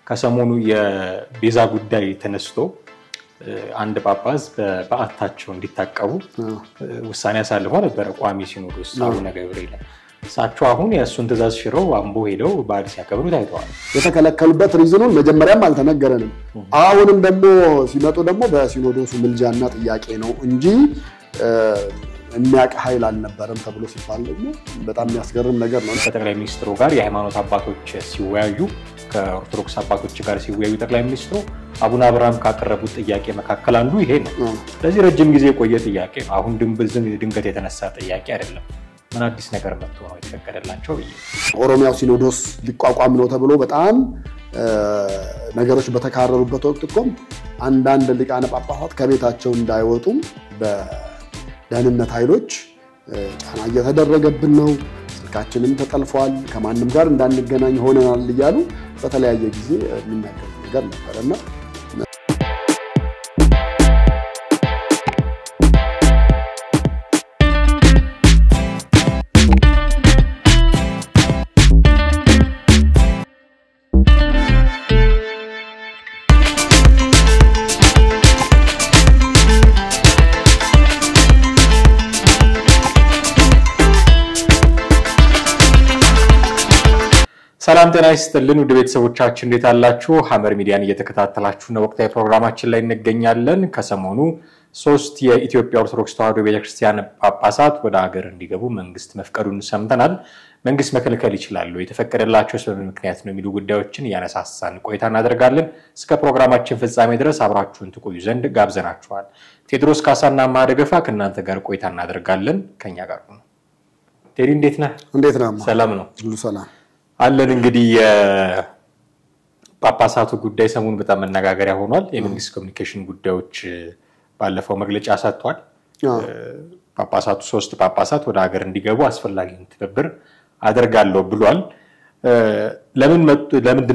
ከሰሞኑ የቤዛ ጉዳይ ተነስቶ አንድ ጳጳስ በአታቸው እንዲታቀቡ ውሳኔ አሳልፈው ነበር ቋሚ ሲኖዶስ አቡነ ገብርኤል እሳቸው አሁን የእሱን ትእዛዝ ሽረው አምቦ ሄደው በዓል ሲያከብሩ ታይተዋል። የተከለከሉበት ሪዝኑን መጀመሪያም አልተነገረንም። አሁንም ደግሞ ሲመጡ ደግሞ በሲኖዶሱ ምልጃና ጥያቄ ነው እንጂ የሚያቅ ኃይል አልነበረም ተብሎ ሲባል ደግሞ በጣም የሚያስገርም ነገር ነው። ከጠቅላይ ሚኒስትሩ ጋር የሃይማኖት አባቶች ሲወያዩ ከኦርቶዶክስ አባቶች ጋር ሲወያዩ ጠቅላይ ሚኒስትሩ አቡነ አብርሃም ካቀረቡት ጥያቄ መካከል አንዱ ይሄ ነው። ስለዚህ ረጅም ጊዜ የቆየ ጥያቄ ነው። አሁን ድንገት የተነሳ ጥያቄ አይደለም። ምን አዲስ ነገር መጥቶ ነው የተፈቀደላቸው? ኦሮሚያው ሲኖዶስ ሊቋቋም ነው ተብሎ በጣም ነገሮች በተካረሩበት ወቅት እኮ አንዳንድ ሊቃነ ጳጳሳት ከቤታቸው እንዳይወጡ በደህንነት ኃይሎች ጫና እየተደረገብን ነው፣ ስልካችንም ተጠልፏል፣ ከማንም ጋር እንዳንገናኝ ሆነናል እያሉ በተለያየ ጊዜ የሚናገሩ ነገር ነበርና ሰላም ጤና ይስጥልን ውድ ቤተሰቦቻችን እንዴት አላችሁ? ሐመር ሚዲያን እየተከታተላችሁ ነው። ወቅታዊ ፕሮግራማችን ላይ እንገኛለን። ከሰሞኑ 3 የኢትዮጵያ ኦርቶዶክስ ተዋሕዶ ቤተክርስቲያን ጳጳሳት ወደ ሀገር እንዲገቡ መንግስት መፍቀዱን ሰምተናል። መንግስት መከልከል ይችላል ወይ? የተፈቀደላቸው በምን ምክንያት ነው የሚሉ ጉዳዮችን ያነሳሳን ቆይታ እናደርጋለን። እስከ ፕሮግራማችን ፍጻሜ ድረስ አብራችሁን ትቆዩ ዘንድ ጋብዘናችኋል። ቴድሮስ ካሳና ማደገፋ ከእናንተ ጋር ቆይታ እናደርጋለን። ከኛ ጋር ነው። ቴዲ እንዴት ነህ? እንዴት ነህ? ሰላም ነው? ሁሉ ሰላም አለን። እንግዲህ የጳጳሳቱ ጉዳይ ሰሞኑን በጣም መነጋገሪያ ሆኗል። የመንግስት ኮሚኒኬሽን ጉዳዮች ባለፈው መግለጫ ሰጥቷል። ጳጳሳቱ 3 ጳጳሳት ወደ ሀገር እንዲገቡ አስፈላጊውን ትብብር አደርጋለሁ ብሏል። ለምንድን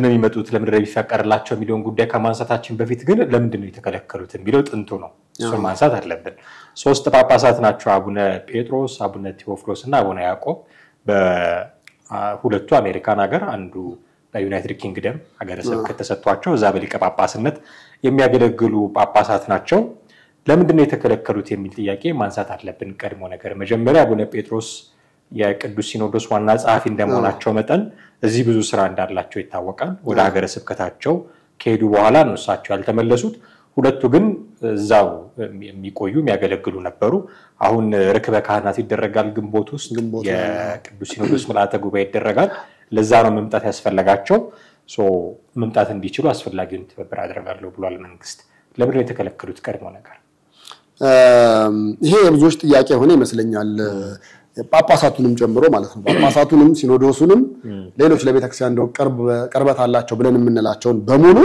ነው የሚመጡት? ለምንድን ነው የሚፈቀድላቸው የሚለውን ጉዳይ ከማንሳታችን በፊት ግን ለምንድን ነው የተከለከሉት የሚለው ጥንቱ ነው። እሱን ማንሳት አለብን። 3 ጳጳሳት ናቸው። አቡነ ጴጥሮስ፣ አቡነ ቴዎፍሎስ እና አቡነ ያዕቆብ ሁለቱ አሜሪካን ሀገር፣ አንዱ በዩናይትድ ኪንግደም ሀገረ ስብከት ተሰጥቷቸው እዛ በሊቀ ጳጳስነት የሚያገለግሉ ጳጳሳት ናቸው። ለምንድን ነው የተከለከሉት የሚል ጥያቄ ማንሳት አለብን። ቀድሞ ነገር መጀመሪያ አቡነ ጴጥሮስ የቅዱስ ሲኖዶስ ዋና ጸሐፊ እንደመሆናቸው መጠን እዚህ ብዙ ስራ እንዳላቸው ይታወቃል። ወደ ሀገረ ስብከታቸው ከሄዱ በኋላ ነው እሳቸው ያልተመለሱት። ሁለቱ ግን እዛው የሚቆዩ የሚያገለግሉ ነበሩ። አሁን ርክበ ካህናት ይደረጋል ግንቦት ውስጥ የቅዱስ ሲኖዶስ ምልዓተ ጉባኤ ይደረጋል። ለዛ ነው መምጣት ያስፈልጋቸው። መምጣት እንዲችሉ አስፈላጊውን ትብብር አደርጋለሁ ብሏል መንግስት። ለምን ነው የተከለከሉት? ቀድሞ ነገር ይሄ የብዙዎች ጥያቄ ሆነ ይመስለኛል። ጳጳሳቱንም ጨምሮ ማለት ነው። ጳጳሳቱንም ሲኖዶሱንም ሌሎች ለቤተክርስቲያን ቅርበት አላቸው ብለን የምንላቸውን በሙሉ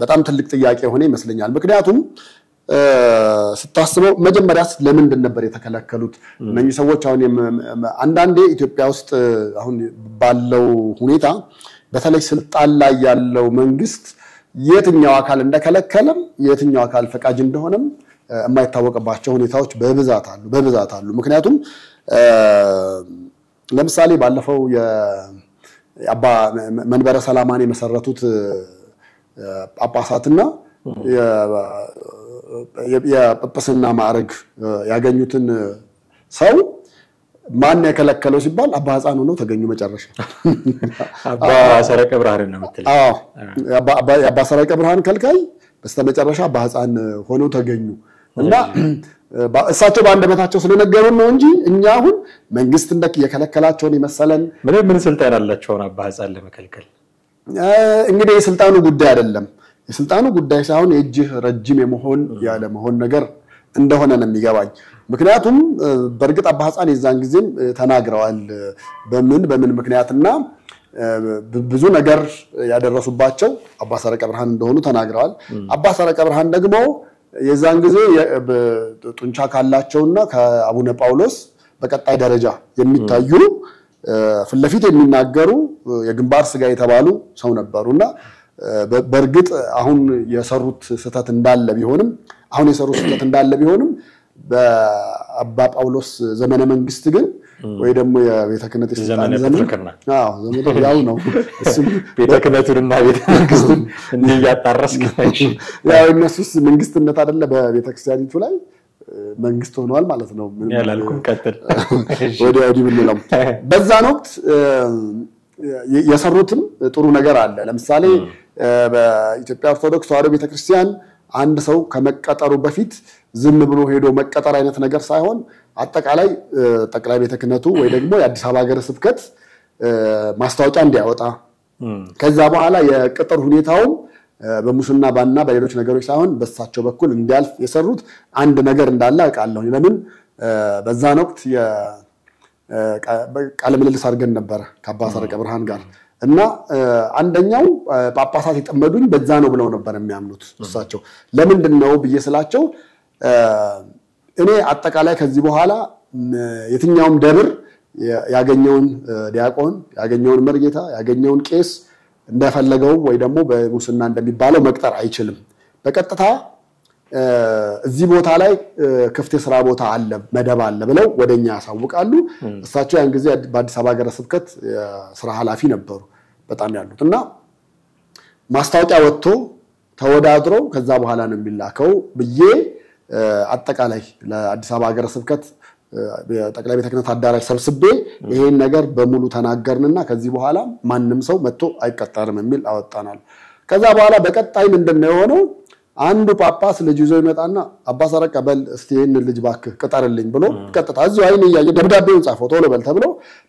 በጣም ትልቅ ጥያቄ ሆነ ይመስለኛል። ምክንያቱም ስታስበው መጀመሪያስ ለምንድን ነበር የተከለከሉት እነዚህ ሰዎች? አሁን አንዳንዴ ኢትዮጵያ ውስጥ አሁን ባለው ሁኔታ በተለይ ስልጣን ላይ ያለው መንግስት የትኛው አካል እንደከለከለም የትኛው አካል ፈቃጅ እንደሆነም የማይታወቅባቸው ሁኔታዎች በብዛት አሉ። ምክንያቱም ለምሳሌ ባለፈው የአባ መንበረ ሰላማን የመሰረቱት ጳጳሳትና የጳጳስና ማዕረግ ያገኙትን ሰው ማን የከለከለው ሲባል አባ ሕፃን ሆነው ተገኙ። መጨረሻ አባ ሰረቀ ብርሃን ነው ማለት ነው። አባ ሰረቀ ብርሃን ከልካይ በስተመጨረሻ አባ ሕፃን ሆነው ተገኙ እና እሳቸው በአንደበታቸው ስለነገሩን ነው እንጂ እኛ አሁን መንግስት እንደክ የከለከላቸውን ይመሰለን ምን ስልጣን አላቸው አባ ሕፃን ለመከልከል? እንግዲህ የስልጣኑ ጉዳይ አይደለም። የስልጣኑ ጉዳይ ሳይሆን የእጅህ ረጅም የመሆን ያለ መሆን ነገር እንደሆነ ነው የሚገባኝ። ምክንያቱም በርግጥ አባ ሕፃን የዛን ጊዜም ተናግረዋል በምን ምክንያትና ብዙ ነገር ያደረሱባቸው አባ ሰረቀ ብርሃን እንደሆኑ ተናግረዋል። አባ ሰረቀ ብርሃን ደግሞ የዛን ጊዜ ጡንቻ ካላቸውና ከአቡነ ጳውሎስ በቀጣይ ደረጃ የሚታዩ ፍለፊት የሚናገሩ የግንባር ስጋ የተባሉ ሰው ነበሩና በርግጥ አሁን የሰሩት ስህተት እንዳለ ቢሆንም በአባ ጳውሎስ ዘመነ መንግስት ግን ወይ ደግሞ የቤተ ክህነት ዘመን ዘመን ያው ነው እሱ ቤተ ክህነቱንና ቤተ መንግስቱን እንዲያጣረስክ ያው እነሱስ መንግስትነት አይደለ በቤተ ክርስቲያኒቱ ላይ መንግስት ሆኗል ማለት ነው ያላልኩም ቀጥል ወዲያውዲ ብንለው በዛን ወቅት የሰሩትም ጥሩ ነገር አለ ለምሳሌ በኢትዮጵያ ኦርቶዶክስ ተዋሕዶ ቤተክርስቲያን አንድ ሰው ከመቀጠሩ በፊት ዝም ብሎ ሄዶ መቀጠር አይነት ነገር ሳይሆን አጠቃላይ ጠቅላይ ቤተ ክህነቱ ወይ ደግሞ የአዲስ አበባ ሀገረ ስብከት ማስታወቂያ እንዲያወጣ ከዛ በኋላ የቅጥር ሁኔታው በሙስና ባና በሌሎች ነገሮች ሳይሆን በሳቸው በኩል እንዲያልፍ የሰሩት አንድ ነገር እንዳለ አውቃለሁ ለምን በዛን ወቅት ቃለ ምልልስ አድርገን ነበር ከአባ ሰረቀ ብርሃን ጋር እና አንደኛው ጳጳሳት የጠመዱኝ በዛ ነው ብለው ነበር የሚያምኑት እሳቸው ለምንድን ነው በየስላቸው እኔ አጠቃላይ ከዚህ በኋላ የትኛውም ደብር ያገኘውን ዲያቆን ያገኘውን መርጌታ ያገኘውን ቄስ እንደፈለገው ወይ ደግሞ በሙስና እንደሚባለው መቅጠር አይችልም በቀጥታ እዚህ ቦታ ላይ ክፍት የሥራ ቦታ አለ መደብ አለ ብለው ወደኛ ያሳውቃሉ እሳቸው ያን ጊዜ በአዲስ አበባ ሀገረ ስብከት ስራ ኃላፊ ነበሩ በጣም ያሉትና ማስታወቂያ ወጥቶ ተወዳድሮ ከዛ በኋላ ነው የሚላከው ብዬ አጠቃላይ ለአዲስ አበባ ሀገረ ስብከት ጠቅላይ ቤተ ክህነት አዳራሽ ሰብስቤ ይሄን ነገር በሙሉ ተናገርንና ከዚህ በኋላ ማንንም ሰው መጥቶ አይቀጠርም የሚል አወጣናል ከዛ በኋላ በቀጣይ ምንድነው የሆነው አንዱ ጳጳስ ልጅ ይዞ ይመጣና አባ ሰረቀ በል እስቲ ይሄን ልጅ ባክህ ቅጠርልኝ ብሎ ቀጥታ እዚሁ አይኔ ያየ ደብዳቤውን ጻፈው ቶሎ በል ተብሎ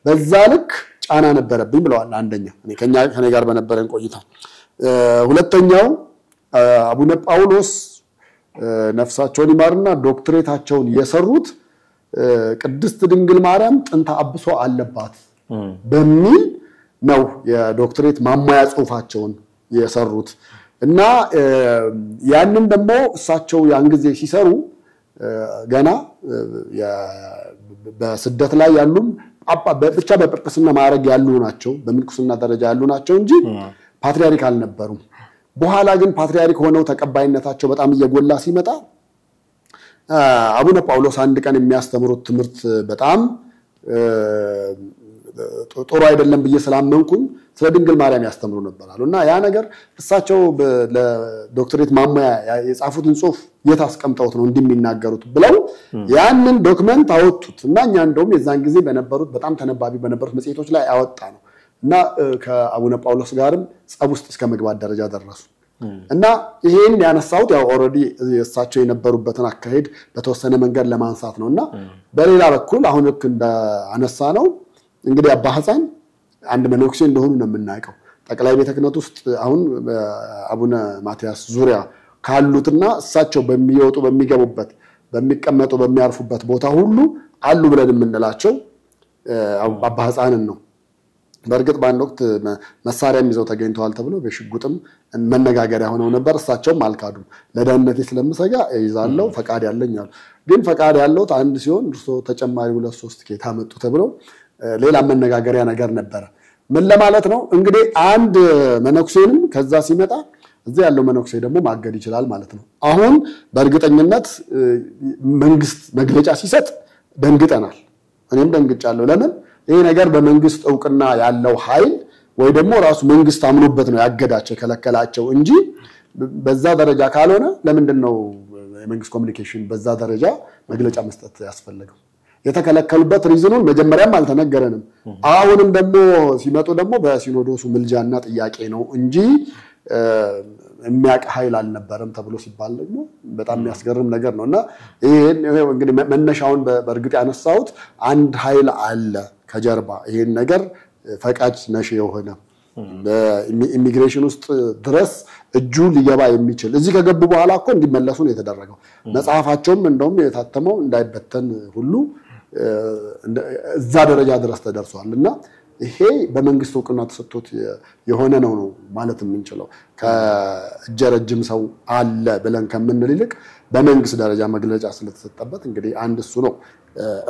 በዛ ልክ ጫና ነበረብኝ ብለዋል አንደኛ ከኔ ጋር በነበረን ቆይታ ሁለተኛው አቡነ ጳውሎስ ነፍሳቸውን ይማርና ዶክትሬታቸውን የሰሩት ቅድስት ድንግል ማርያም ጥንተ አብሶ አለባት በሚል ነው የዶክትሬት ማማያ ጽሁፋቸውን የሰሩት እና ያንን ደግሞ እሳቸው ያን ጊዜ ሲሰሩ ገና በስደት ላይ ያሉም ብቻ በጵጵስና ማዕረግ ያሉ ናቸው በምንኩስና ደረጃ ያሉ ናቸው እንጂ ፓትሪያርክ አልነበሩም በኋላ ግን ፓትሪያርክ ሆነው ተቀባይነታቸው በጣም እየጎላ ሲመጣ አቡነ ጳውሎስ አንድ ቀን የሚያስተምሩት ትምህርት በጣም ጥሩ አይደለም ብዬ ስላመንኩኝ ስለ ድንግል ማርያም ያስተምሩ ነበርአሉና ያ ነገር እሳቸው ለዶክትሬት ማማያ የጻፉትን ጽሁፍ የታስቀምጠውት ነው እንደሚናገሩት ብለው ያንን ዶክመንት አወጡት እና እኛ እንደውም የዛን ጊዜ በነበሩት በጣም ተነባቢ በነበሩት መጽሔቶች ላይ አወጣ ነው እና ከአቡነ ጳውሎስ ጋርም ጸብ ውስጥ እስከ መግባት ደረጃ ደረሱ እና ይሄን ያነሳውት ያው ኦሬዲ እሳቸው የነበሩበትን አካሄድ በተወሰነ መንገድ ለማንሳት ነውና በሌላ በኩል አሁን ልክ እንደ አነሳ ነው እንግዲህ አባ ሐፃን አንድ መነኩሴ እንደሆኑ ነው የምናውቀው ጠቅላይ ቤተ ክህነት ውስጥ አሁን አቡነ ማቲያስ ዙሪያ ካሉትና እሳቸው በሚወጡ በሚገቡበት በሚቀመጡ በሚያርፉበት ቦታ ሁሉ አሉ ብለን የምንላቸው አባ ሐፃንን ነው በርግጥ ባንድ ወቅት መሳሪያም ይዘው ተገኝተዋል ተብሎ በሽጉጥም መነጋገሪያ ሆነው ነበር እሳቸውም አልካዱም ለደህንነቴ ስለምሰጋ ይዛለው ፈቃድ ያለኛል ግን ፈቃድ ያለው አንድ ሲሆን እርሶ ተጨማሪ 2-3 ኬታ መጡ ተብሎ ሌላ መነጋገሪያ ነገር ነበር ምን ለማለት ነው እንግዲህ አንድ መነኩሴንም ከዛ ሲመጣ እዚህ ያለው መነኩሴ ደግሞ ማገድ ይችላል ማለት ነው አሁን በእርግጠኝነት መንግስት መግለጫ ሲሰጥ ደንግጠናል እኔም ደንግጫለሁ ለምን ይሄ ነገር በመንግስት ዕውቅና ያለው ኃይል ወይ ደግሞ ራሱ መንግስት አምኖበት ነው ያገዳቸው ከለከላቸው እንጂ በዛ ደረጃ ካልሆነ ለምንድን ነው የመንግስት ኮሙኒኬሽን በዛ ደረጃ መግለጫ መስጠት ያስፈልገው የተከለከሉበት ሪዝኑን መጀመሪያም አልተነገረንም አሁንም ደግሞ ሲመጡ ደግሞ በሲኖዶሱ ምልጃና ጥያቄ ነው እንጂ የሚያቅ ኃይል አልነበረም ተብሎ ሲባል ደግሞ በጣም የሚያስገርም ነገር ነውና ይሄን እንግዲህ መነሻውን በእርግጥ ያነሳውት አንድ ኃይል አለ ከጀርባ ይሄን ነገር ፈቃድ ነሽ የሆነ በኢሚግሬሽን ውስጥ ድረስ እጁ ሊገባ የሚችል እዚህ ከገቡ በኋላ እኮ እንዲመለሱ ነው የተደረገው መጽሐፋቸውም እንደውም የታተመው እንዳይበተን ሁሉ እዛ ደረጃ ድረስ ተደርሷልና ይሄ በመንግስት ዕውቅና ተሰጥቶት የሆነ ነው ማለት የምንችለው ከጀረጅም ሰው አለ ብለን ከመንል ይልቅ በመንግስት ደረጃ መግለጫ ስለተሰጠበት እንግዲህ አንድ እሱ ነው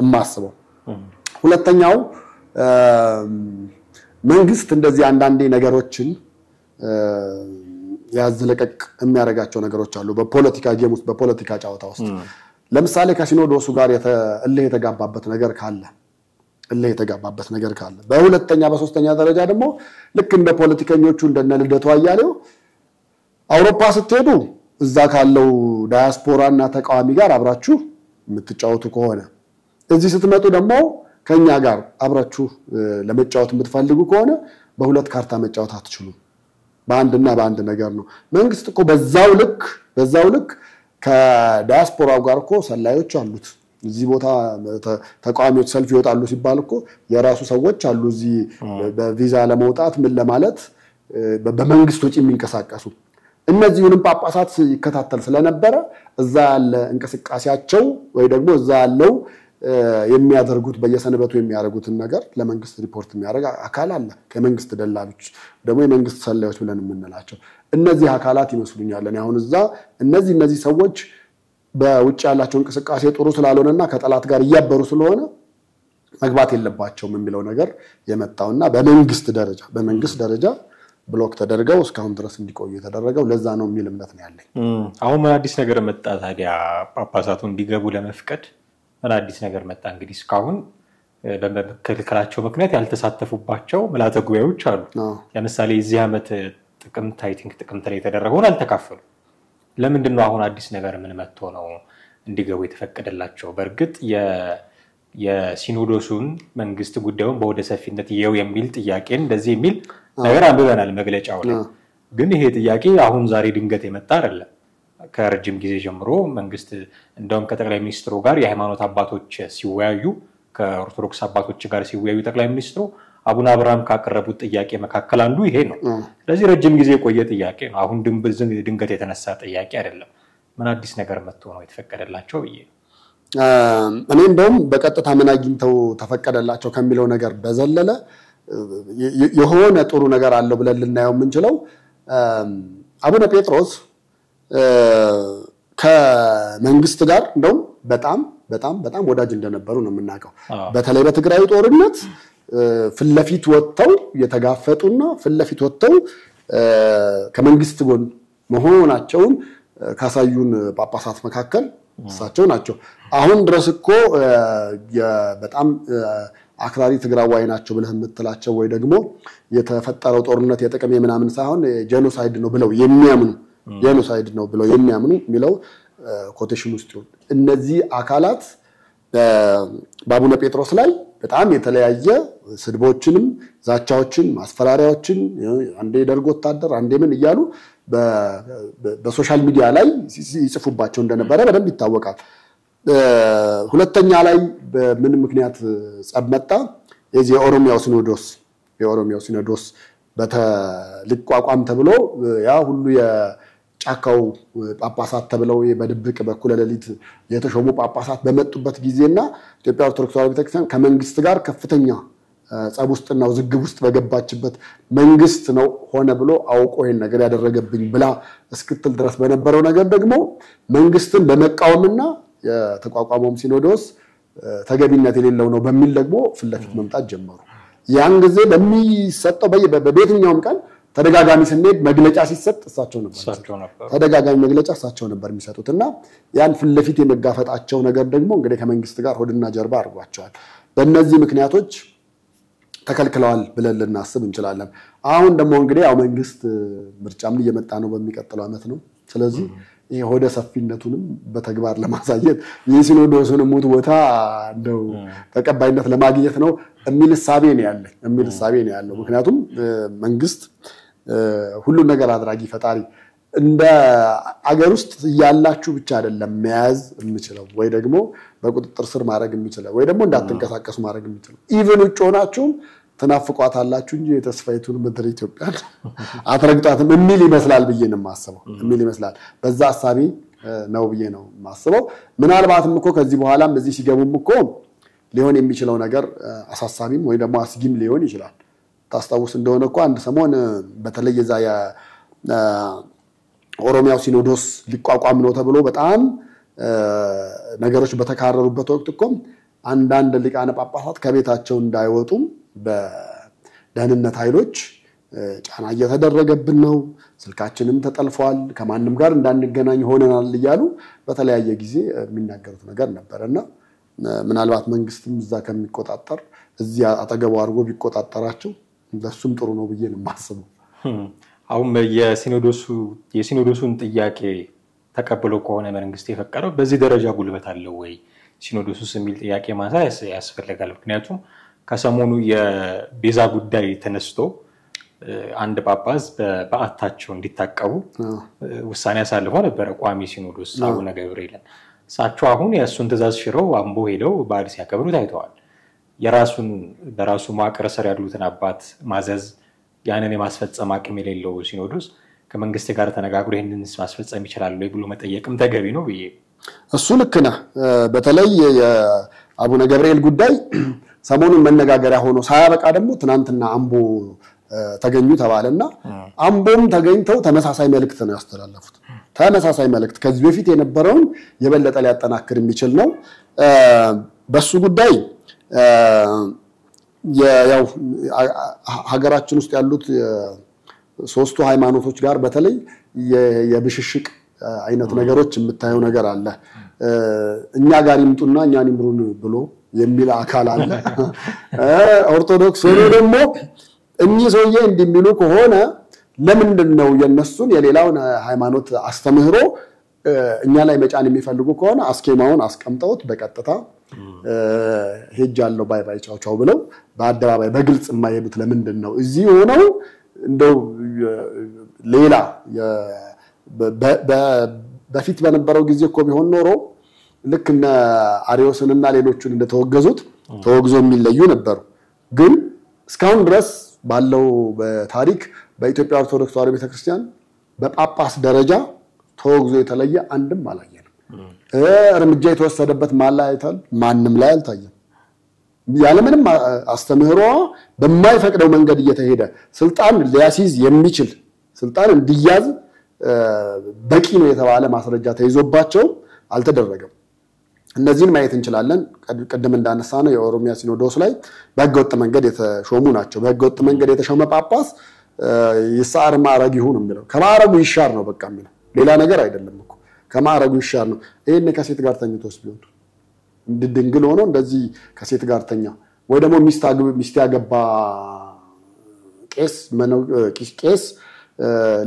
እማስበው ሁለተኛው መንግስት እንደዚህ አንዳንዴ ነገሮችን ያዝለቀቅ የሚያረጋቸው ነገሮች አሉ በፖለቲካ ጌም ውስጥ በፖለቲካ ጫዋታ ውስጥ ለምሳሌ ከሲኖዶሱ ጋር እልህ የተጋባበት ነገር ካለ እልህ የተጋባበት ነገር ካለ በሁለተኛ በሶስተኛ ደረጃ ደግሞ ልክ እንደ ፖለቲከኞቹ እንደነ ልደቱ አያሌው አውሮፓ ስትሄዱ እዛ ካለው ዳያስፖራና ተቃዋሚ ጋር አብራችሁ የምትጫወቱ ከሆነ እዚህ ስትመጡ ደግሞ ከኛ ጋር አብራችሁ ለመጫወት የምትፈልጉ ከሆነ በሁለት ካርታ መጫወት አትችሉም በአንድና በአንድ ነገር ነው መንግስት እኮ በዛው ልክ ከዳያስፖራው ጋር እኮ ሰላዮች አሉት እዚህ ቦታ ተቃዋሚዎች ሰልፍ ይወጣሉ ሲባል እኮ የራሱ ሰዎች አሉ እዚህ በቪዛ ለመውጣት ምን ለማለት በመንግስት ወጪ የሚንቀሳቀሱ እነዚህንም ጳጳሳት ይከታተል ስለነበረ እዛ ያለ እንቅስቃሴያቸው ወይ ደግሞ እዛ ያለው የሚያደርጉት በየሰነበቱ የሚያደርጉትን ነገር ለመንግስት ሪፖርት የሚያደርግ አካል አለ ከመንግስት ደላሎች ደግሞ የመንግስት ሰላዮች ብለን የምንላቸው እነዚህ አካላት ይመስሉኛል እኔ አሁን እዛ እነዚህ ሰዎች በውጭ ያላቸው እንቅስቃሴ ጥሩ ስላልሆነና ከጠላት ጋር እያበሩ ስለሆነ መግባት የለባቸውም የሚለው ነገር የመጣውና በመንግስት ደረጃ ብሎክ ተደርገው እስካሁን ድረስ እንዲቆዩ የተደረገው ለዛ ነው የሚል እምነት ነው ያለኝ አሁን ምን አዲስ ነገር መጣ ታዲያ ጳጳሳቱ እንዲገቡ ለመፍቀድ ምን አዲስ ነገር መጣ እንግዲህ እስካሁን በመከልከላቸው ምክንያት ያልተሳተፉባቸው ምልዓተ ጉባኤዎች አሉ ለምሳሌ እዚህ ዓመት ጥቅምት ላይ የተደረገውን አልተካፈሉ ለምንድን ነው አሁን አዲስ ነገር ምን መጥቶ ነው እንዲገቡ የተፈቀደላቸው በርግጥ የሲኖዶሱን መንግስት ጉዳዩን በወደ ሰፊነት ይየው የሚል ጥያቄን እንደዚህ የሚል ነገር አንብበናል መግለጫው ላይ ግን ይሄ ጥያቄ አሁን ዛሬ ድንገት የመጣ አይደለም ከረጅም ጊዜ ጀምሮ መንግስት እንደውም ከጠቅላይ ሚኒስትሩ ጋር የሃይማኖት አባቶች ሲወያዩ ከኦርቶዶክስ አባቶች ጋር ሲወያዩ ጠቅላይ ሚኒስትሩ አቡነ አብርሃም ካቀረቡት ጥያቄ መካከል አንዱ ይሄ ነው ስለዚህ ረጅም ጊዜ የቆየ ጥያቄ ነው አሁን ድንገት የተነሳ ጥያቄ አይደለም ምን አዲስ ነገር መጥቶ ነው የተፈቀደላቸው ብዬ እኔ እንደውም በቀጥታ ምን አግኝተው ተፈቀደላቸው ከሚለው ነገር በዘለለ የሆነ ጥሩ ነገር አለው ብለን ልናየው የምንችለው አቡነ ጴጥሮስ ከመንግስት ጋር እንደውም በጣም ወዳጅ እንደነበሩ ነው የምናውቀው በተለይ በትግራይ ጦርነት ፍለፊት ወጥተው የተጋፈጡና ፍለፊት ወጥተው ከመንግስት ጎን መሆናቸውን ካሳዩን ጳጳሳት መካከል እሳቸው ናቸው አሁን ድረስ እኮ በጣም አክራሪ ትግራዋይ ናቸው ብለህ የምትላቸው ወይ ደግሞ የተፈጠረው ጦርነት የጥቅም የምናምን ሳይሆን ጄኖሳይድ ነው ብለው የሚያምኑ የሚለው ኮቴሽን ውስጥ ይሁን እነዚህ አካላት በአቡነ ጴጥሮስ ላይ በጣም የተለያየ ስድቦችንም ዛቻዎችን ማስፈራሪያዎችን አንዴ ደርጎ ወታደር አንዴ ምን እያሉ በሶሻል ሚዲያ ላይ ይጽፉባቸው እንደነበረ በደንብ ይታወቃል ሁለተኛ ላይ በምን ምክንያት ጸብመጣ የዚህ የኦሮሚያው ሲኖዶስ በተልቋቋም ኢትዮጵያ ሁሉ የጫካው ጳጳሳት ተብለው በድብቅ በኩል ለሊት የተሾሙ ጳጳሳት በመጡበት ጊዜና ኢትዮጵያ ኦርቶዶክስ ተዋሕዶ ቤተክርስቲያን ከመንግስት ጋር ከፍተኛ ጸብ ውስጥና ውዝግብ ውስጥ በገባችበት መንግስት ነው ሆነ ብሎ አውቆ ይሄን ነገር ያደረገብኝ ብላ እስክትል ድረስ በነበረው ነገር ደግሞ መንግስትን በመቃወምና የተቋቋመውም ሲኖዶስ ተገቢነት የሌለው ነው በሚል ደግሞ ፍለፊት መምጣት ጀመሩ ያን ጊዜ በሚሰጠው በቤትኛውም ቀን ተደጋጋሚ ስንሄድ መግለጫ ሲሰጥ እሳቸው ነበር ተደጋጋሚ መግለጫ እሳቸው ነበር የሚሰጡትና ያን ፍለፊት የመጋፈጣቸው ነገር ደግሞ እንግዲህ ከመንግስት ጋር ሆድና ጀርባ አድርጓቸዋል በእነዚህ ምክንያቶች ተከልክለዋል ብለን ልናስብ እንችላለን አሁን ደግሞ እንግዲህ ያው መንግስት ምርጫም እየመጣ ነው በሚቀጥለው ዓመት ነው ስለዚህ ይሄ ሆደ ሰፊነቱንም በተግባር ለማሳየት የሲኖዶሱን ሙት ቦታ እንደው ተቀባይነት ለማግኘት ነው የሚል ሐሳቤ ነው ያለው ምክንያቱም መንግስት ሁሉ ነገር አድራጊ ፈጣሪ እንደ አገር ውስጥ ያላችሁ ብቻ አይደለም መያዝ የምችለው ወይ ደግሞ በቁጥጥር ስር ማድረግ የምችለው ወይ ደግሞ እንዳትንቀሳቀሱ ማድረግ የምችለው ኢቭን ውጭ ሆናችሁም ተናፍቋታላችሁ እንጂ የተስፋይቱን ምድር ኢትዮጵያ አትረግጣትም የሚል ይመስላል ብዬ ነው የማስበው በዛ ሐሳቤ ነው ብዬ ነው የማስበው ምናልባትም እኮ ከዚህ በኋላም እዚህ ሲገቡም እኮ ሊሆን የሚችለው ነገር አሳሳቢም ወይ ደግሞ አስጊም ሊሆን ይችላል ታስታውስ እንደሆነ እኮ አንድ ሰሞን በተለይ ዛ ኦሮሚያው ሲኖዶስ ሊቋቋም ነው ተብሎ በጣም ነገሮች በተካረሩበት ወቅት እኮ አንዳንድ ሊቃነ ጳጳሳት ከቤታቸው እንዳይወጡ በደህንነት ኃይሎች ጫና እየተደረገብን ነው ስልካችንም ተጠልፏል ከማንም ጋር እንዳንገናኝ ሆነናል እያሉ በተለያየ ጊዜ የሚናገሩት ነገር ነበርና ምናልባት መንግስትም እዛ ከሚቆጣጠር እዚህ አጠገቡ አድርጎ ቢቆጣጠራቸው ለሱም ጥሩ ነው ብዬ ነው የማስበው። አሁን የሲኖዶሱን ጥያቄ ተቀብሎ ከሆነ መንግስት የፈቀደው በዚህ ደረጃ ጉልበት አለው ወይ ሲኖዶሱስ የሚል ጥያቄ ማንሳት ያስፈልጋል። ምክንያቱም ከሰሞኑ የቤዛ ጉዳይ ተነስቶ አንድ ጳጳስ በበዓታቸው እንዲታቀቡ ውሳኔ አሳልፈው ነበረ ቋሚ ሲኖዶስ አቡነ ገብርኤልን። እሳቸው አሁን የእሱን ትእዛዝ ሽረው አምቦ ሄደው በዓል ሲያከብሩ ታይተዋል። በራሱ መዋቅር ስር ያሉትን አባት ማዘዝ ያንን የማስፈጸም አቅም የሌለው ሲኖዶስ ከመንግስት ጋር ተነጋግሮ ይህንን ማስፈጸም ይችላል ወይ ብሎ መጠየቅም ተገቢ ነው ብዬ እሱ ልክ ነህ። በተለይ የአቡነ ገብርኤል ጉዳይ ሰሞኑን መነጋገሪያ ሆኖ ሳያበቃ ደግሞ ትናንትና አምቦ ተገኙ ተባለና አምቦም ተገኝተው ተመሳሳይ መልእክት ነው ያስተላለፉት። ተመሳሳይ መልእክት ከዚህ በፊት የነበረውን የበለጠ ሊያጠናክር የሚችል ነው። በሱ ጉዳይ ያው ሀገራችን ውስጥ ያሉት ሶስቱ ሃይማኖቶች ጋር በተለይ የብሽሽቅ አይነት ነገሮች የምታየው ነገር አለ። እኛ ጋር ይምጡና እኛን ይምሩን ብሎ የሚል አካል አለ። ኦርቶዶክስ ሆኖ ደግሞ እኚህ ሰውዬ እንደሚሉ ከሆነ ለምንድነው የነሱን የሌላውን ሃይማኖት አስተምህሮ እኛ ላይ መጫን የሚፈልጉ ከሆነ አስኬማውን አስቀምጠውት በቀጥታ ሄጃለሁ ባይ ባይ ቻው ቻው ብለው በአደባባይ በግልጽ የማይሄዱት ለምንድነው? እዚህ ሆነው እንደው ሌላ በፊት በነበረው ጊዜ እኮ ቢሆን ኖሮ ልክ እነ አሪዮስንና ሌሎቹን እንደተወገዙት ተወግዞ የሚለዩ ነበሩ። ግን እስካሁን ድረስ ባለው በታሪክ በኢትዮጵያ ኦርቶዶክስ ተዋሕዶ ቤተክርስቲያን በጳጳስ ደረጃ ተወግዞ የተለየ አንድም አላየንም። እርምጃ የተወሰደበት ማንም ላይ አልታየም። ያለምንም አስተምህሮ በማይፈቅደው መንገድ እየተሄደ ስልጣን ሊያሲዝ የሚችል ስልጣን እንዲያዝ በቂ ነው የተባለ ማስረጃ ተይዞባቸው አልተደረገም። እነዚህን ማየት እንችላለን። ቀደም እንዳነሳነው የኦሮሚያ ሲኖዶስ ላይ በህገወጥ መንገድ የተሾሙ ናቸው። በህገወጥ መንገድ የተሾመ ጳጳስ ይሳር ማዕረግ ይሁን የሚለው ከማዕረጉ ይሻር ነው በቃ የሚለው ሌላ ነገር አይደለም እኮ ከማዕረጉ ይሻር ነው። ይሄን ከሴት ጋር ተኝቶስ ቢሆን ድንግል ሆኖ እንደዚህ ከሴት ጋር ተኛ ወይ ደግሞ ሚስት ያገባ ቄስ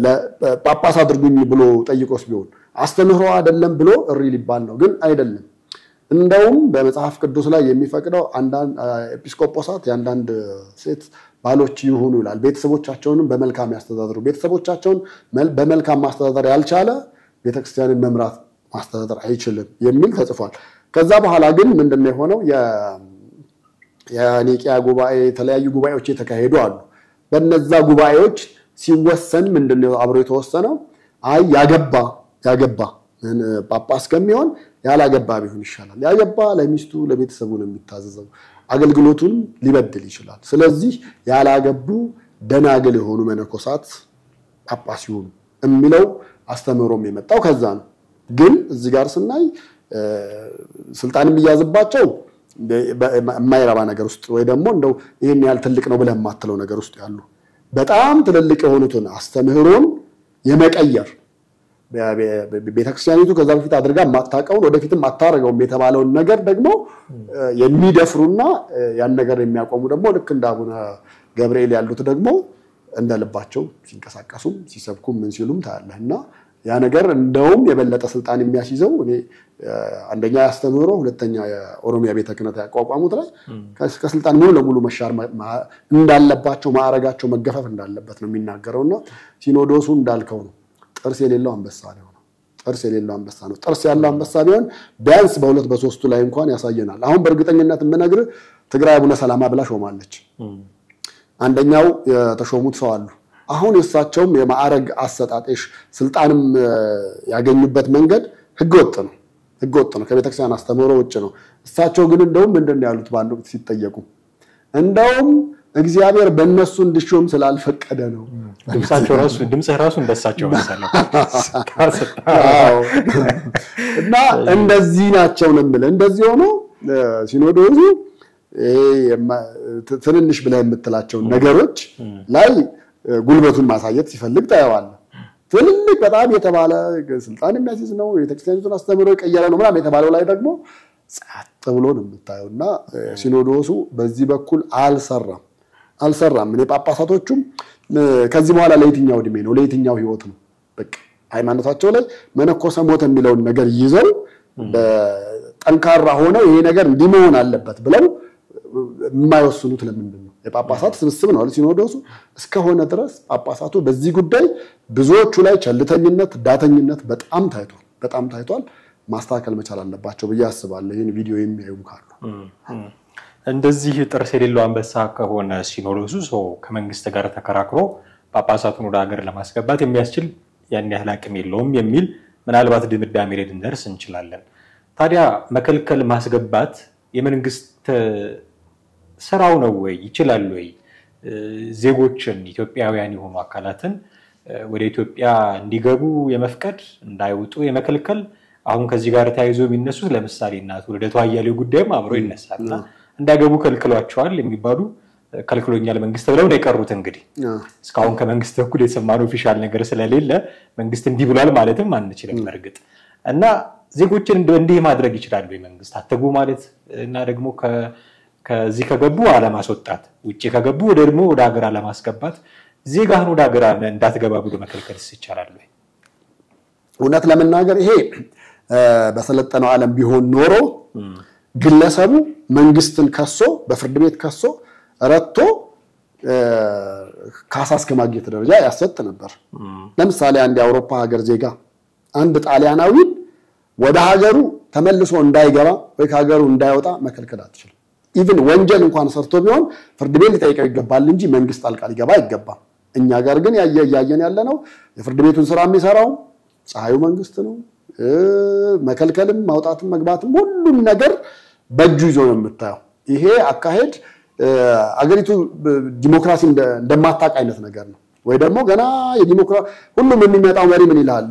ለጳጳስ አድርጉኝ ብሎ ጠይቆስ ቢሆን አስተምህሮ አይደለም ብሎ እሪ ሊባል ነው። ግን አይደለም። እንደውም በመጽሐፍ ቅዱስ ላይ የሚፈቅደው አንዳንድ ኤጲስቆጶሳት ያንዳንድ ሴት ባሎች ይሁኑ ይላል። ቤተሰቦቻቸውንም በመልካም ያስተዳድሩ። ቤተሰቦቻቸውን በመልካም ማስተዳደር ያልቻለ ቤተክርስቲያንን መምራት ማስተዳደር አይችልም የሚል ተጽፏል። ከዛ በኋላ ግን ምንድነው የሆነው? የኒቂያ ጉባኤ የተለያዩ ጉባኤዎች የተካሄዱ አሉ። በእነዛ ጉባኤዎች ሲወሰን ምንድነው አብሮ የተወሰነው? አይ ያገባ ጳጳስ ከሚሆን ያላገባ ቢሆን ይሻላል። ያገባ ለሚስቱ ለቤተሰቡ ነው የሚታዘዘው፣ አገልግሎቱን ሊበድል ይችላል። ስለዚህ ያላገቡ ደናግል የሆኑ መነኮሳት ጳጳስ ይሁኑ የሚለው አስተምህሮም የመጣው ከዛ ነው። ግን እዚህ ጋር ስናይ ስልጣን የሚያዝባቸው የማይረባ ነገር ውስጥ ወይ ደግሞ እንደው ይሄን ያህል ትልቅ ነው ብለህ የማትለው ነገር ውስጥ ያሉ በጣም ትልልቅ የሆኑትን አስተምህሮን የመቀየር ቤተክርስቲያኒቱ ከዛ በፊት አድርጋ ማታቀውን ወደፊትም አታረጋውም የተባለውን ነገር ደግሞ የሚደፍሩና ያን ነገር የሚያቆሙ ደግሞ ልክ እንደ አቡነ ገብርኤል ያሉት ደግሞ እንደልባቸው ሲንቀሳቀሱም ሲሰብኩም ምን ሲሉም ታያለህና ያ ነገር እንደውም የበለጠ ስልጣን የሚያስይዘው እኔ አንደኛ ያስተምሮ ሁለተኛ የኦሮሚያ ቤተ ክህነት ያቋቋሙት ላይ ከስልጣን ሙሉ ለሙሉ መሻር እንዳለባቸው ማዕረጋቸው መገፈፍ እንዳለበት ነው የሚናገረውና ሲኖዶሱ እንዳልከው ነው። ጥርስ የሌለው አንበሳ ነው። ጥርስ ያለው አንበሳ ቢሆን ቢያንስ በሁለት በሶስቱ ላይ እንኳን ያሳየናል። አሁን በእርግጠኝነት የምነግር ትግራይ አቡነ ሰላማ ብላ ሾማለች። አንደኛው የተሾሙት ሰው አሉ። አሁን የእሳቸውም የማዕረግ አሰጣጤሽ ስልጣንም ያገኙበት መንገድ ህገወጥ ነው። ከቤተክርስቲያን አስተምህሮ ውጭ ነው። እሳቸው ግን እንደውም ምንድነው ያሉት ባንዱ ሲጠየቁ እንደውም እግዚአብሔር በእነሱ እንዲሾም ስላልፈቀደ ነው። ድምጽ ራሱ እንደሳቸው መሰለው። እና እንደዚህ ናቸው ነው የምልህ። እንደዚህ ሆኖ ሲኖዶሱ ትንንሽ ብለህ የምትላቸው ነገሮች ላይ ጉልበቱን ማሳየት ሲፈልግ ታየዋለህ። ትልልቅ በጣም የተባለ ስልጣን የሚያስይዝ ነው የቤተክርስቲያኒቱን አስተምህሮ የቀየረ ነው ምናምን የተባለው ላይ ደግሞ ጸጥ ብሎ ነው የምታየውና ሲኖዶሱ በዚህ በኩል አልሰራም እኔ ጳጳሳቶቹም ከዚህ በኋላ ለየትኛው እድሜ ነው ለየትኛው ህይወት ነው በቃ ሃይማኖታቸው ላይ መነኮሰ ሞተ የሚለውን ነገር ይዘው በጠንካራ ሆነው ይሄ ነገር እንዲመሆን አለበት ብለው የማይወስኑት ለምንድን ነው የጳጳሳት ስብስብ ነው ሲኖዶሱ እስከሆነ ድረስ ጳጳሳቱ በዚህ ጉዳይ ብዙዎቹ ላይ ቸልተኝነት ዳተኝነት በጣም ታይቷል ማስተካከል መቻል አለባቸው ብዬ አስባለሁ ይሄን ቪዲዮ የሚያዩም ካሉ እንደዚህ ጥርስ የሌለው አንበሳ ከሆነ ሲኖዶሱ ሰው ከመንግስት ጋር ተከራክሮ ጳጳሳቱን ወደ ሀገር ለማስገባት የሚያስችል ያን ያህል አቅም የለውም የሚል ምናልባት ድምዳሜ ላይ ልንደርስ እንችላለን ታዲያ መከልከል ማስገባት የመንግስት ስራው ነው ወይ ይችላል ወይ ዜጎችን ኢትዮጵያውያን የሆኑ አካላትን ወደ ኢትዮጵያ እንዲገቡ የመፍቀድ እንዳይወጡ የመከልከል አሁን ከዚህ ጋር ተያይዞ የሚነሱት ለምሳሌ እናቱ ልደቱ አያሌው ጉዳይም አብሮ ይነሳልና እንዳይገቡ ከልክሏቸዋል የሚባሉ ከልክሎኛል መንግስት ብለው ነው የቀሩት እንግዲህ እስካሁን ከመንግስት በኩል የተሰማነው ኦፊሻል ነገር ስለሌለ መንግስት እንዲህ ብሏል ማለትም አንችልም በርግጥ እና ዜጎችን እንዲህ ማድረግ ይችላል ወይ መንግስት አትጉ ማለት እና ደግሞ ከዚህ ከገቡ አለማስወጣት ውጪ ከገቡ ደግሞ ወደ ሀገር አለማስገባት ዜጋህን ወደ ሀገር እንዳትገባ ብሎ መከልከልስ ይቻላል ወይ እውነት ለመናገር ይሄ በሰለጠነው ዓለም ቢሆን ኖሮ ግለሰቡ መንግስትን ከሶ በፍርድ ቤት ከሶ ረቶ ካሳስ ከማግኘት ደረጃ ያሰጥ ነበር ለምሳሌ አንድ የአውሮፓ ሀገር ዜጋ አንድ ጣሊያናዊ ወደ ሀገሩ ተመልሶ እንዳይገባ ወይ ከሀገሩ እንዳይወጣ መከልከል አትችልም ኢቭን ወንጀል እንኳን ሰርቶ ቢሆን ፍርድ ቤት ሊጠይቀው ይገባል እንጂ መንግስት ጣልቃ ሊገባ አይገባም እኛ ጋር ግን ያያየን ያለ ነው የፍርድ ቤቱን ስራ የሚሰራው ፀሐዩ መንግስት ነው መከልከልም ማውጣትም መግባትም ሁሉም ነገር በእጁ ይዞ ነው የምታየው ይሄ አካሄድ አገሪቱ ዲሞክራሲ እንደማታውቅ አይነት ነገር ነው ወይ ደግሞ ገና የዲሞክራሲ ሁሉም የሚመጣው መሪ ምን ይላል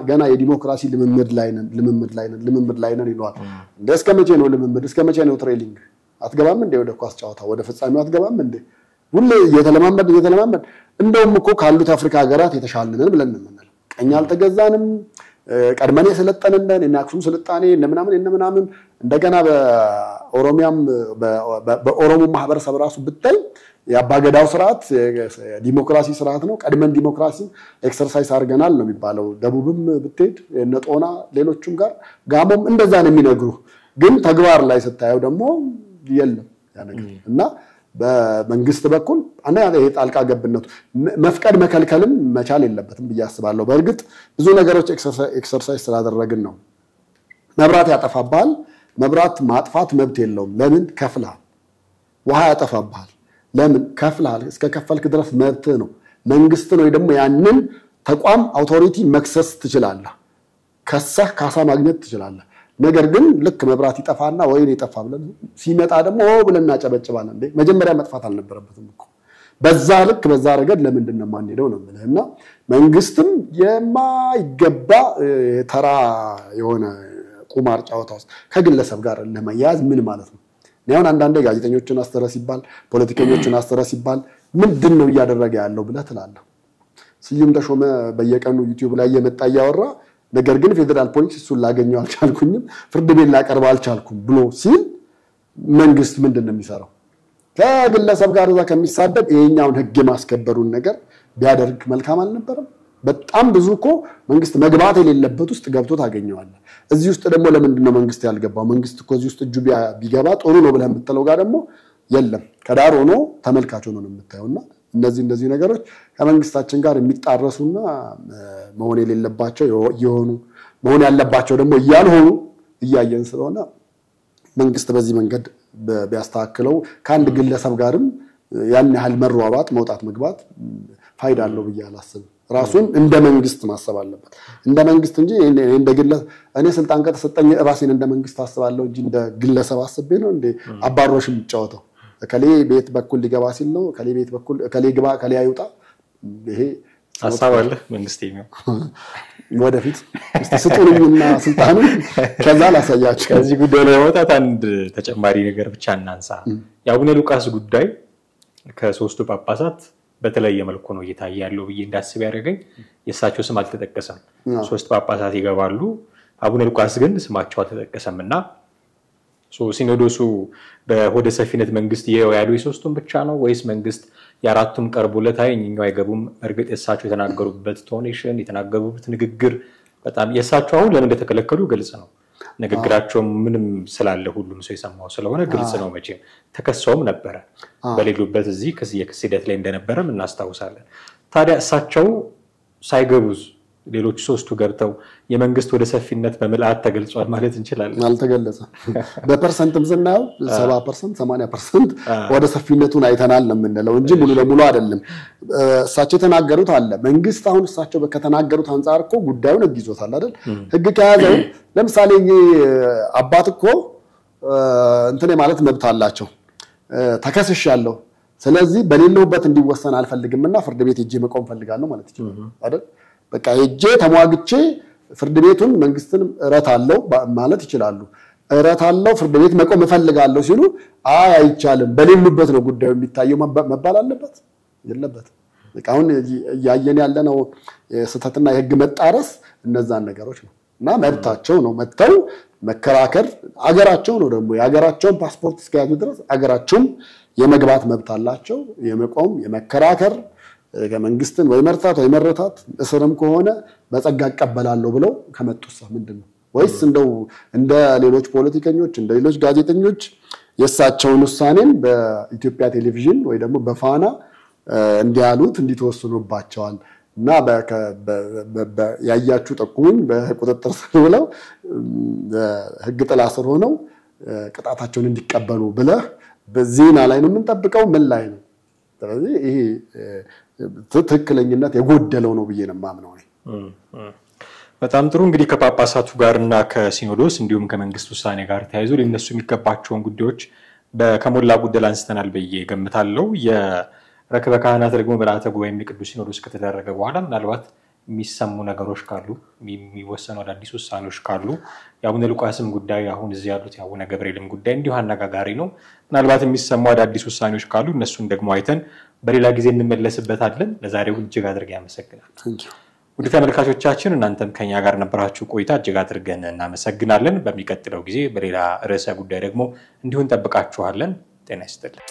ገና የዲሞክራሲ ልምምድ ላይ ነን ይሏል እስከመቼ ነው ልምምድ እስከመቼ ነው ትሬኒንግ አትገባም እንደ ወደ ኳስ ጨዋታ ወደ ፍጻሜው አትገባም እንደ ሁሉ እየተለማመድ እንደውም እኮ ካሉት አፍሪካ ሀገራት የተሻለንን ብለን እንመናለን ቀኝ አልተገዛንም ቀድመኔ ስለጠነን እና አክሱም ስልጣኔ እነምናምን እንደገና በኦሮሚያም በኦሮሞ ማህበረሰብ ራሱ ብታይ ያባገዳው ስርዓት ዲሞክራሲ ስርዓት ነው ቀድመን ዲሞክራሲ ኤክሰርሳይዝ አድርገናል ነው የሚባለው ደቡብም ብትሄድ ነጦና ሌሎችም ጋር ጋሞም እንደዛ ነው የሚነግሩ ግን ተግባር ላይ ስታየው ደግሞ የለም ያ ነገር እና በመንግስት በኩል አና ጣልቃ ገብነቱ መፍቀድ መከልከልም መቻል የለበትም በያስባለሁ በእርግጥ ብዙ ነገሮች ኤክሰርሳይዝ ስላደረግን ነው መብራት ያጠፋባል መብራት ማጥፋት መብት የለውም ለምን ከፍላል ውሃ ያጠፋባል ለምን ከፍላል እስከ ከፈልክ ድረስ መብት ነው መንግስት ነው ደግሞ ያንን ተቋም አውቶሪቲ መክሰስ ትችላለህ ከሰህ ካሳ ማግኘት ትችላለህ ነገር ግን ልክ መብራት ይጠፋና ወይኔ ይጠፋ ብለን ሲመጣ ደግሞ ብለና ጨበጭባለን እንዴ መጀመሪያ መጥፋት አልነበረበትም እኮ በዛ ልክ በዛ ረገድ ለምንድነው ማንሄደው ነው ምለህና መንግስትም የማይገባ ተራ የሆነ ቁማር ጫወታ ውስጥ ከግለሰብ ጋር ለማያዝ ምን ማለት ነው ነው አንዳንዴ ጋዜጠኞችን አስተረስ ይባል ፖለቲከኞችን አስተረስ ይባል ምንድነው ያደረገ ያለው ብለህ ትላለህ ስዩም ተሾመ በየቀኑ ዩቲዩብ ላይ የመጣ ያወራ ነገር ግን ፌደራል ፖሊስ እሱን ላገኘው አልቻልኩኝም ፍርድ ቤት ላቀርብ አልቻልኩም ብሎ ሲል መንግስት ምንድነው የሚሰራው ከግለሰብ ጋር እዛ ከሚሳደብ ይሄኛውን ህግ ማስከበሩን ነገር ቢያደርግ መልካም አልነበረም በጣም ብዙ እኮ መንግስት መግባት የሌለበት ውስጥ ገብቶ ታገኘዋለህ እዚህ ውስጥ ደግሞ ለምንድነው መንግስት ያልገባው መንግስት እኮ እዚህ ውስጥ እጁ ቢገባ ጥሩ ነው ብለህ የምትለው ጋር ደግሞ የለም ከዳር ሆኖ ተመልካች ሆኖ ነው የምታየውና እንደዚህ ነገሮች ከመንግስታችን ጋር የሚጣረሱና መሆን የሌለባቸው የሆኑ መሆን ያለባቸው ደግሞ ያልሆኑ እያየን ስለሆነ መንግስት በዚህ መንገድ ቢያስተካክለው ከአንድ ግለሰብ ጋርም ያን ያህል መሯሯጥ መውጣት መግባት ፋይዳ አለው ብዬ አላስብም ራሱን እንደ መንግስት ማሰብ አለበት እንደ መንግስት እንጂ እንደ ግለሰብ እኔ ስልጣን ከተሰጠኝ ራሴን እንደ መንግስት አስባለሁ እንጂ እንደ ግለሰብ አስቤ ነው እንደ አባሮሽ የሚጫወተው ከሌ ቤት በኩል ሊገባ ሲል ነው ከሌ ቤት በኩል ከሌ ግባ ከሌ አይውጣ ይሄ አሳባለ መንግስት ነው ወደፊት ስጡልኝና ስልጣኑ ከዛ ላሳያችሁ ከዚህ ጉዳይ ላይ ወጣት አንድ ተጨማሪ ነገር ብቻ እናንሳ የአቡነ ሉቃስ ጉዳይ ከሶስቱ ጳጳሳት በተለየ መልኩ ነው እየታያለው ብዬ እንዳስብ ያደረገኝ የሳቸው ስም አልተጠቀሰም ሶስት ጳጳሳት ይገባሉ አቡነ ሉቃስ ግን ስማቸው አልተጠቀሰምና ሲኖዶሱ በሆደ ሰፊነት መንግስት ያሉ የሶስቱም ብቻ ነው ወይስ መንግስት የአራቱም ቀርቦለት አይኛው አይገቡም? እርግጥ የሳቸው የተናገሩበት ቶኔሽን የተናገሩበት ንግግር በጣም የሳቸው አሁን ለምን እንደተከለከሉ ግልጽ ነው። ንግግራቸው ምንም ስላለ ሁሉም ሰው የሰማው ስለሆነ ግልጽ ነው። መቼም ተከሰውም ነበረ በሌሉበት እዚህ የክስ ሂደት ላይ እንደነበረም እናስታውሳለን። ታዲያ እሳቸው ሳይገቡዝ ሌሎች ሶስቱ ገብተው የመንግስት ወደ ሰፊነት በመልአት ተገልጿል ማለት እንችላለን? አልተገለጸም። በፐርሰንትም ስናየው 70% 80% ወደ ሰፊነቱን አይተናል ነው የምንለው እንጂ ሙሉ ለሙሉ አይደለም። እሳቸው የተናገሩት አለ። መንግስት አሁን እሳቸው ከተናገሩት አንፃር እኮ ጉዳዩን ህግ ይዞታል አይደል? ህግ ከያዘው ለምሳሌ አባት እኮ እንትን ማለት መብት አላቸው። ተከስሻለሁ፣ ስለዚህ በሌለውበት እንዲወሰን አልፈልግምና ፍርድ ቤት ሄጄ መቆም ፈልጋለሁ ማለት ይችላል አይደል? በቃ ሄጄ ተሟግቼ ፍርድ ቤቱን መንግስትን እረታለሁ ማለት ይችላሉ። እረታለሁ ፍርድ ቤት መቆም እፈልጋለሁ ሲሉ አይቻልም በሌሉበት ነው ጉዳዩ የሚታየው መባል አለበት የለበት። በቃ አሁን ያየን ያለነው ስህተትና የህግ መጣረስ እነዛን ነገሮች ነው እና መብታቸው ነው መተው መከራከር። አገራቸው ነው ደግሞ የአገራቸውን ፓስፖርት እስከያዙ ድረስ አገራቸውም የመግባት መብት አላቸው። የመቆም የመከራከር ከመንግስትን ወይ መርታት ወይ መረታት እስርም ከሆነ በጸጋ አቀበላለሁ ብለው ከመጡሳ ምንድነው? ወይስ እንደው እንደ ሌሎች ፖለቲከኞች እንደ ሌሎች ጋዜጠኞች የሳቸውን ውሳኔን በኢትዮጵያ ቴሌቪዥን ወይ ደግሞ በፋና እንዲያሉት እንዲተወስኑባቸዋል እና ያያችሁ ጠቁሙኝ በቁጥጥር ስር ብለው በህግ ጥላ ስር ሆነው ቅጣታቸውን እንዲቀበሉ ብለህ በዜና ላይ ነው የምንጠብቀው? ምን ላይ ነው? ስለዚህ ይሄ ትክክለኝነት የጎደለው ነው ብዬ ነው የማምነው። በጣም ጥሩ። እንግዲህ ከጳጳሳቱ ጋርና ከሲኖዶስ እንዲሁም ከመንግስት ውሳኔ ጋር ተያይዞ ሊነሱ የሚገባቸውን ጉዳዮች ከሞላ ጎደል አንስተናል ብዬ ገምታለሁ። የረክበ ካህናት ደግሞ በላተ ጉባኤ ቅዱስ ሲኖዶስ ከተደረገ በኋላ ምናልባት የሚሰሙ ነገሮች ካሉ የሚወሰኑ አዳዲስ ውሳኔዎች ካሉ የአቡነ ሉቃስም ጉዳይ አሁን እዚህ ያሉት የአቡነ ገብርኤልም ጉዳይ እንዲሁ አነጋጋሪ ነው። ምናልባት የሚሰሙ አዳዲስ ውሳኔዎች ካሉ እነሱን ደግሞ አይተን በሌላ ጊዜ እንመለስበታለን። ለዛሬው እጅግ አድርጌ አመሰግናለሁ። ውድ ተመልካቾቻችን እናንተም ከኛ ጋር ነበራችሁ ቆይታ እጅግ አድርገን እናመሰግናለን። በሚቀጥለው ጊዜ በሌላ ርዕሰ ጉዳይ ደግሞ እንዲሁ እንጠብቃችኋለን። ጤና ይስጥልን።